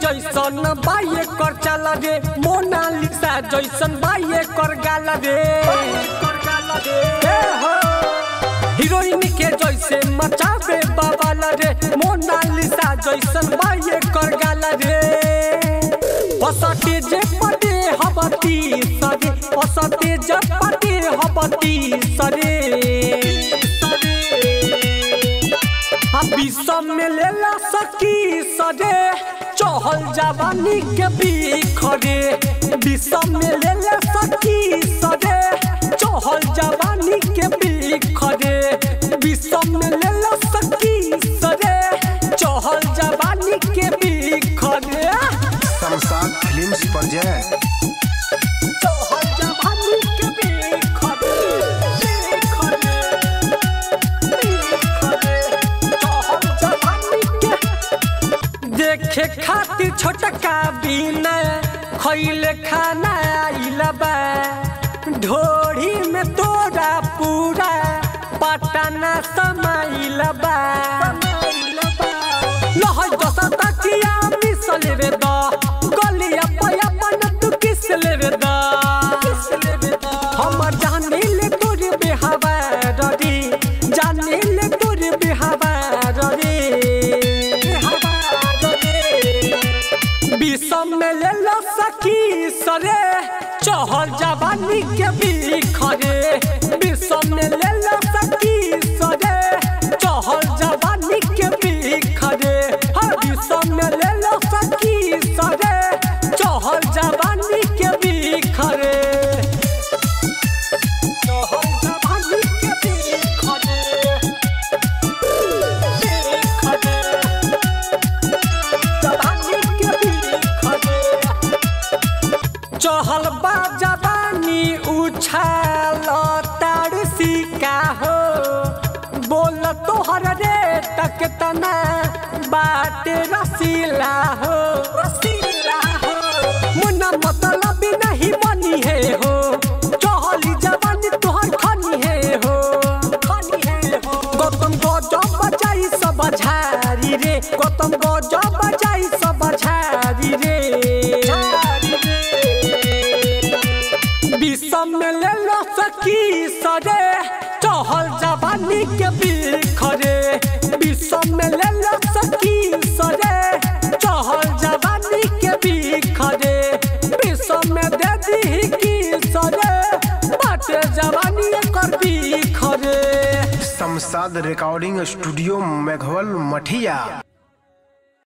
जैसन बाये कर चल रे, मोनालिसा जैसन बाये कर गाल रे। हीरोइन के जैसे मचावे बवाल रे, मोनालिसा जैसन बाये कर गाल रे। असते जे पटे हबती सरे, असते जे पटे हबती सरे। विश्व में लेला सकी सरे, चहल जवानी के बिखरे। विश्व में लेला सकी सरे, चहल जवानी के बिखरे। विश्व में लेला सकी सरे, चहल जवानी के बिखरे। Shamshad films project. चहल जवानी के बिखरे। देखे खातिर छोटका बिना खैले खाना आइल बा, ढोरी में तोरा पूरा पटना समाइल बा। लहै दस तकिया मिसल रे द, गलिया पयापन तू किस लेवे द। हम जाने ले तोर बेहवार रे, जाने ले तोर बेहवार रे। विश्व में लेला सकी सरे, चहल जवानी के बिखरे। विश्व में लेला सकी सरे, चहल जवानी के बिखरे। हर विश्व में लेला सकी सरे, चहल जवानी के बिखरे। चहल जवानी के बिखरे। चहल बा जवानी उछाल तार सिका हो, बोल तोहर रे तक तना बाटे रसीला हो। मुन्ना मतलब नहीं बनी है हो, चहली जवानी तोहर खनी है हो। गौतम गजब बजाई सब झारी रे, गौतम गजब बजाई सब झारी रे। विश्व में लेला सकी सरे, चहल जवानी के बिखरे। विश्व में लेला सकी सरे, चहल जवानी के बिखरे। विश्व में दे दी की सरे, बाटे जवानी कर बिखरे। शमशाद रिकॉर्डिंग स्टूडियो मेघवल मठिया।